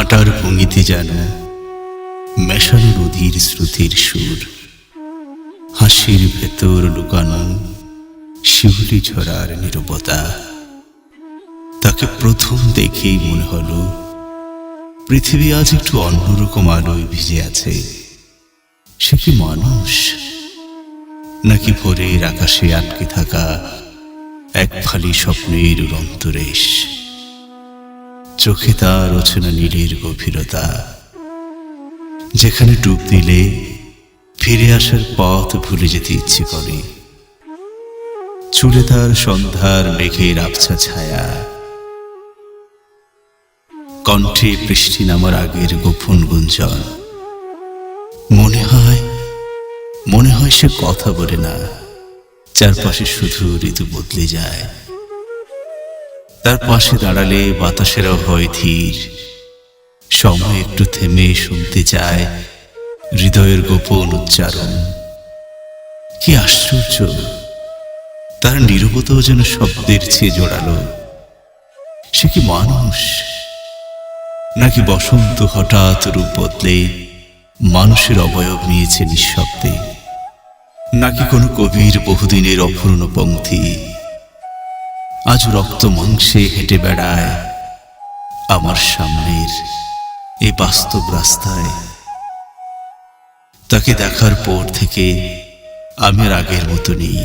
হাঁটার ভঙ্গিতে যেন মেশানো নদীর শ্রুতির সুর, হাসির ভেতর লুকানো শিউলি ঝরার নীরবতা। তাকে প্রথম দেখেই মনে হলো পৃথিবী আজ একটু অন্যরকম আলোয় ভিজে আছে। সে কি মানুষ, নাকি ভোরের আকাশে আটকে থাকা এক ফালি স্বপ্নের উড়ন্ত রেশ? চোখে তার অচেনা নীলের গভীরতা, যেখানে ডুব দিলে ফিরে আসার পথ ভুলে যেতে ইচ্ছে করে। চুলে তার সন্ধ্যার মেঘের আবছা ছায়া, কণ্ঠে বৃষ্টি নামার আগের গোপন গুঞ্জন। মনে হয় সে কথা বলে না, চারপাশে শুধু ঋতু বদলে যায়। তার পাশে দাঁড়ালে বাতাসেরও হয় ধীর, সময় একটু থেমে শুনতে চায় হৃদয়ের গোপন উচ্চারণ। কি আশ্চর্য, তার নীরবতাও যেন শব্দের চেয়ে জোরালো। সে কি মানুষ, নাকি বসন্ত হঠাৎ রূপ বদলে মানুষের অবয়ব নিয়েছে নিঃশব্দে? নাকি কোনো কবির বহুদিনের অপূর্ণ পংক্তি আজ রক্ত মাংসে হেঁটে বেড়ায় আমার সামনের এই বাস্তব রাস্তায়? তাকে দেখার পর থেকে আমি আর আগের মতো নেই।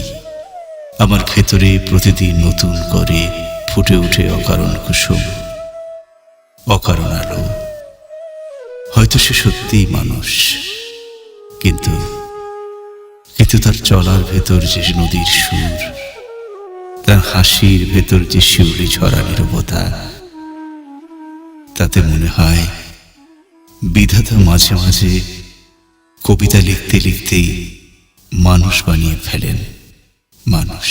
আমার ভেতরে প্রতিদিন নতুন করে ফুটে ওঠে অকারণ কুসুম, অকারণ আলো। হয়তো সে সত্যিই মানুষ, কিন্তু তার চলার ভেতর যে নদীর সুর, তার হাসির ভেতর যে শিউলি ঝরা নীরবতা, তাতে মনে হয় বিধাতা মাঝে মাঝে কবিতা লিখতে লিখতেই মানুষ বানিয়ে ফেলেন মানুষ।